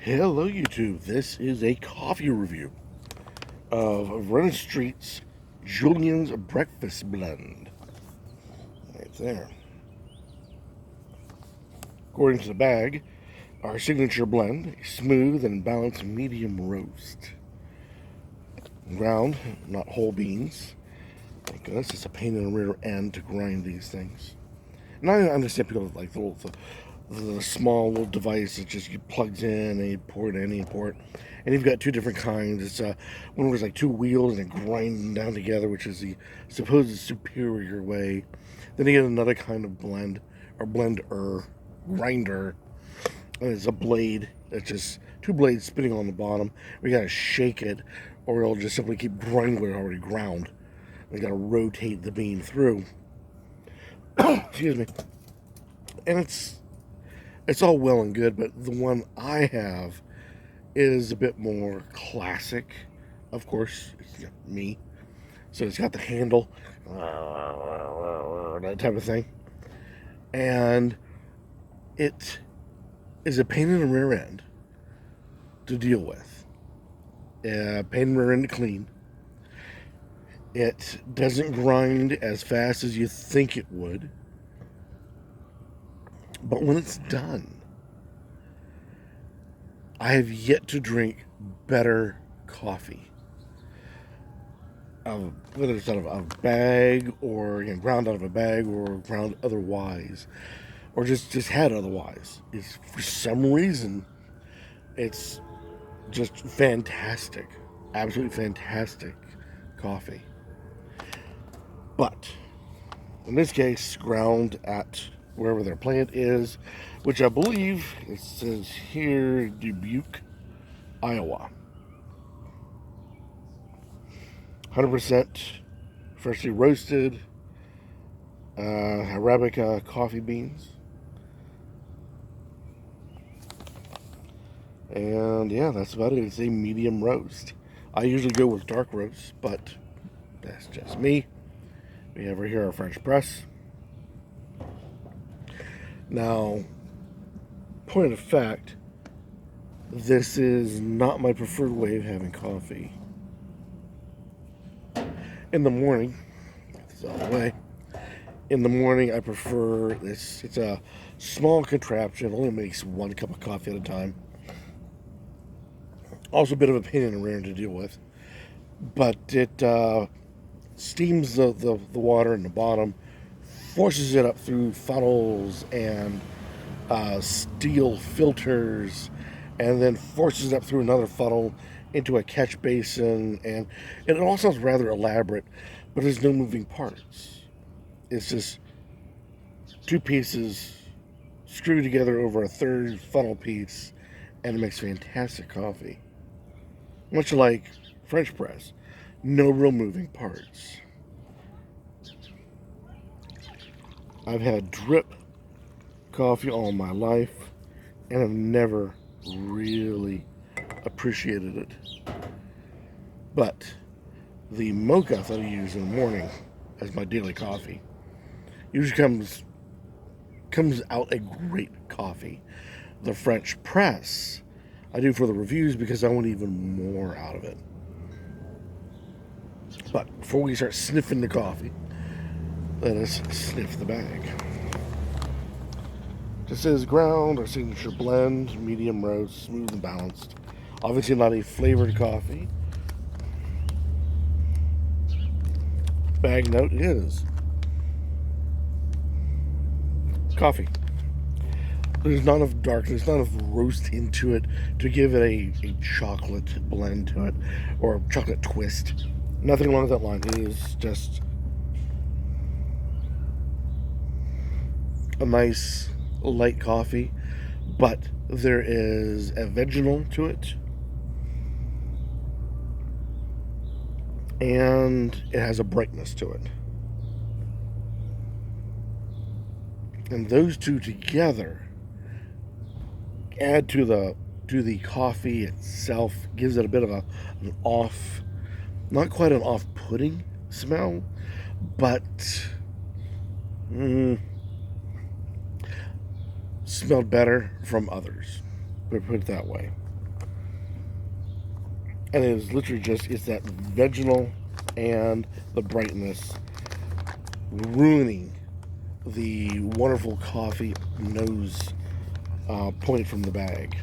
Hello YouTube, this is a coffee review of Verena Street's Julien's Breakfast Blend. Right there. According to the bag, our signature blend, a smooth and balanced medium roast. Ground, not whole beans. Thank goodness, it's a pain in the rear end to grind these things. And I understand people like the small little device that just plugs in and you pour it in and you pour it. And you've got two different kinds. It's one where it's like two wheels and it grinds them down together, which is the supposed superior way. Then you get another kind of blend, or blender, grinder. And it's a blade. It's just two blades spinning on the bottom. We gotta shake it, or it'll just simply keep grinding what it already ground. We gotta rotate the bean through. Excuse me. And it's all well and good, but the one I have is a bit more classic. Of course, it's me. So it's got the handle, that type of thing. And it is a pain in the rear end to deal with. Pain in the rear end to clean. It doesn't grind as fast as you think it would. But when it's done, I have yet to drink better coffee. Whether it's out of a bag, or ground out of a bag, or ground otherwise, or just had otherwise. It's, for some reason, it's just fantastic. Absolutely fantastic coffee. But, in this case, ground at wherever their plant is, which I believe it says here, Dubuque, Iowa. 100% freshly roasted Arabica coffee beans. And yeah, that's about it. It's a medium roast. I usually go with dark roast, but that's just me. We have right here our French press. Now, point of fact, this is not my preferred way of having coffee. In the morning, it's out of the way. In the morning, I prefer this. It's a small contraption. It only makes one cup of coffee at a time. Also a bit of a pain in the rear to deal with. But it steams the water in the bottom, forces it up through funnels and steel filters, and then forces it up through another funnel into a catch basin. And it all sounds rather elaborate, but there's no moving parts. It's just two pieces screwed together over a third funnel piece, and it makes fantastic coffee. Much like French press, no real moving parts. I've had drip coffee all my life, and I've never really appreciated it. But the mocha that I use in the morning as my daily coffee usually comes out a great coffee. The French press I do for the reviews because I want even more out of it. But before we start sniffing the coffee, let us sniff the bag. This is ground, our signature blend, medium roast, smooth and balanced. Obviously not a flavored coffee. Bag note is coffee. There's not enough darkness, not enough roast into it to give it a chocolate blend to it, or a chocolate twist. Nothing along that line. It is just a nice light coffee, but there is a vegetal to it, and it has a brightness to it. And those two together add to the coffee itself, gives it a bit of an off, not quite an off-putting smell, but smelled better from others. But put it that way. And it is literally just, it's that vaginal and the brightness ruining the wonderful coffee nose point from the bag.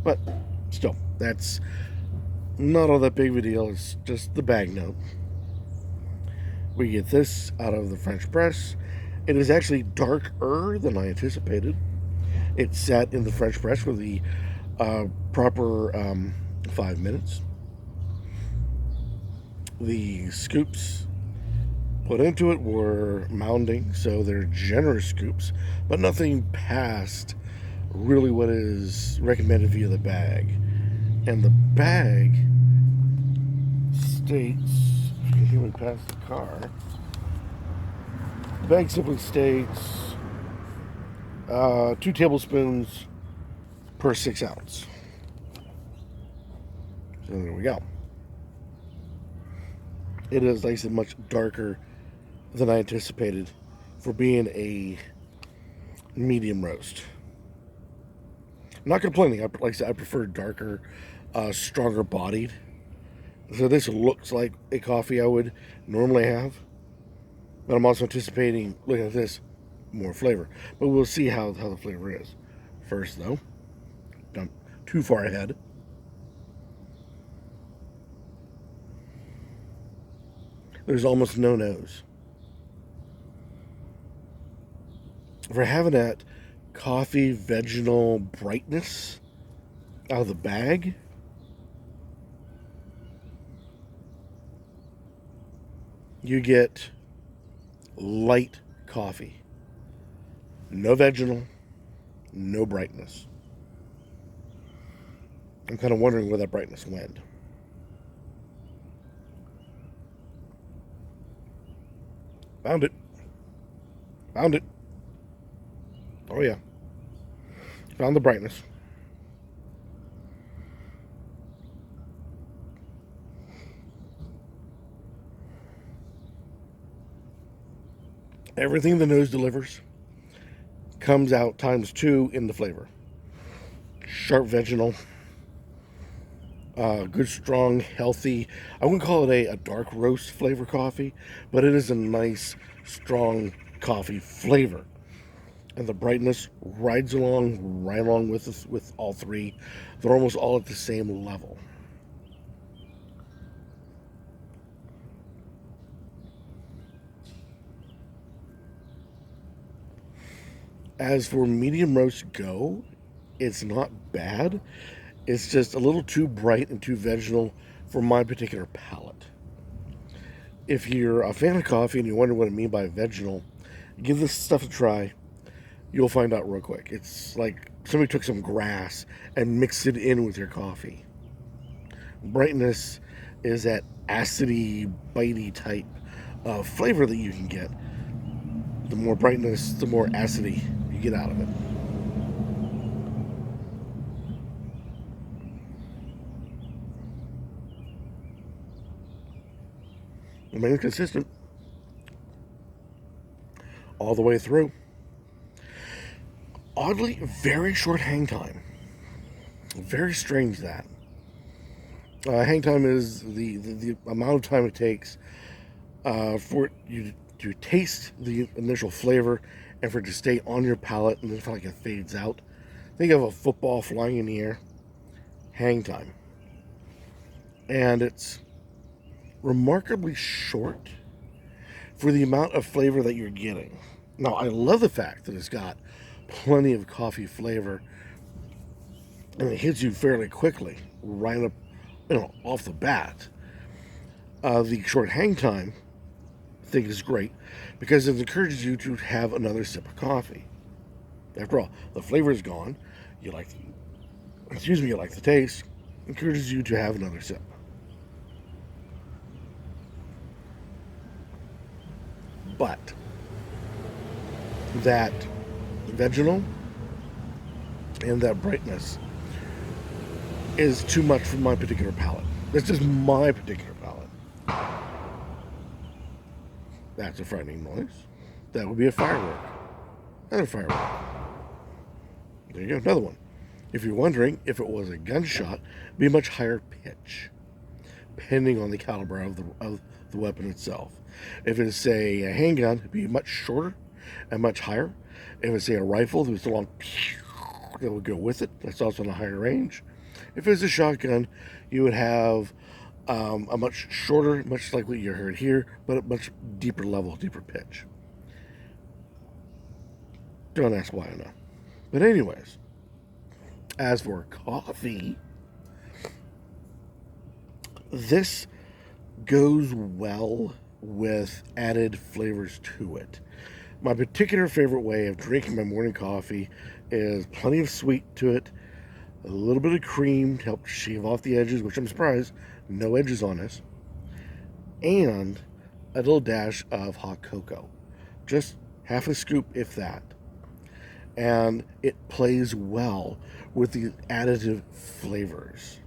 But still, that's not all that big of a deal. It's just the bag note. We get this out of the French press. It is actually darker than I anticipated. It sat in the French press for the proper 5 minutes. The scoops put into it were mounding, so they're generous scoops, but nothing past really what is recommended via the bag. And the bag states, if you can hear me past the car, the bag simply states 2 tablespoons per 6 ounce. So there we go. It is, like I said, much darker than I anticipated for being a medium roast. I'm not complaining. Like I said, I prefer darker, stronger bodied. So this looks like a coffee I would normally have. But I'm also anticipating, looking at this, more flavor. But we'll see how the flavor is. First, though, don't too far ahead. There's almost no nose. For having that coffee vaginal brightness out of the bag, you get light coffee. No vaginal, no brightness. I'm kind of wondering where that brightness went. Found it. Found it. Oh, yeah. Found the brightness. Everything the nose delivers comes out times 2 in the flavor. Sharp vaginal. Good, strong, healthy. I wouldn't call it a dark roast flavor coffee, but it is a nice, strong coffee flavor. And the brightness rides along, right along with all 3. They're almost all at the same level. As for medium roast go, it's not bad. It's just a little too bright and too vaginal for my particular palate. If you're a fan of coffee and you wonder what I mean by vaginal, give this stuff a try. You'll find out real quick. It's like somebody took some grass and mixed it in with your coffee. Brightness is that acidy, bitey type of flavor that you can get. The more brightness, the more acidity you get out of it. Remains consistent all the way through. Oddly, very short hang time. Very strange that. Hang time is the amount of time it takes for you to taste the initial flavor and for it to stay on your palate and then feel like it fades out. Think of a football flying in the air. Hang time. And it's remarkably short for the amount of flavor that you're getting. Now, I love the fact that it's got plenty of coffee flavor and it hits you fairly quickly, right up, off the bat. The short hang time, I think, is great because it encourages you to have another sip of coffee. After all, the flavor is gone. You like the taste. Encourages you to have another sip. But that vaginal and that brightness is too much for my particular palate. That's just my particular palate. That's a frightening noise. That would be a firework. Another firework. There you go, another one. If you're wondering if it was a gunshot, it'd be a much higher pitch, depending on the caliber of the weapon itself. If it's, say, a handgun, it'd be much shorter and much higher. If it's, say, a rifle, there's a long that would go with it. That's also in a higher range. If it's a shotgun, you would have a much shorter, much like what you heard here, but a much deeper level, deeper pitch. Don't ask why I know. But anyways, as for coffee, this goes well with added flavors to it. My particular favorite way of drinking my morning coffee is plenty of sweet to it, a little bit of cream to help shave off the edges, which I'm surprised, no edges on this, and a little dash of hot cocoa. Just half a scoop, if that. And it plays well with the additive flavors.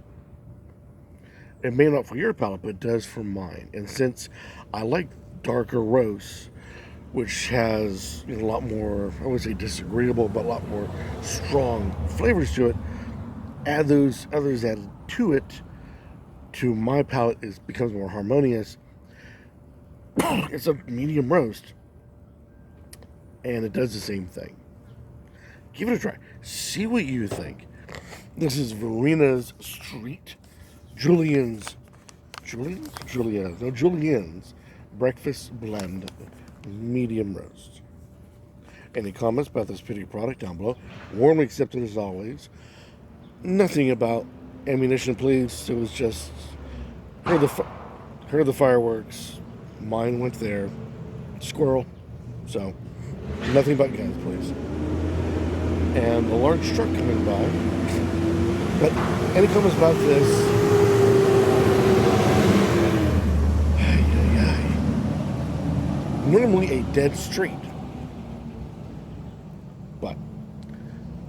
It may not for your palate, but it does for mine. And since I like darker roasts, which has a lot more, I wouldn't say disagreeable, but a lot more strong flavors to it, add those others added to it, to my palate, it becomes more harmonious. It's a medium roast, and it does the same thing. Give it a try. See what you think. This is Verena's Street. Julien's breakfast blend medium roast. Any comments about this pretty product down below? Warmly accepted as always. Nothing about ammunition, please. It was just heard the fireworks. Mine went there. Squirrel. So nothing but guns, please. And a large truck coming by. But any comments about this? Normally a dead street, but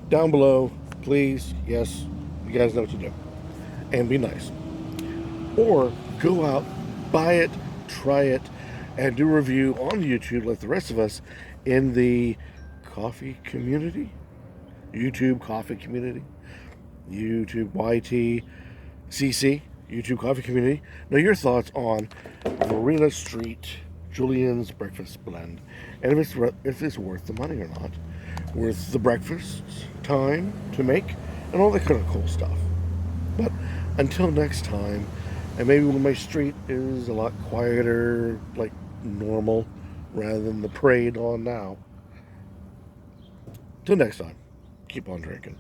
down below, please, yes, you guys know what to do, and be nice. Or go out, buy it, try it, and do a review on YouTube like the rest of us in the coffee community, YouTube coffee community, YouTube YT CC, YouTube coffee community. Know your thoughts on Verena Street Julien's breakfast blend, and if it's worth the money or not, worth the breakfast time to make, and all that kind of cool stuff. But until next time, and maybe when my street is a lot quieter, like normal, rather than the parade on now. Till next time, keep on drinking.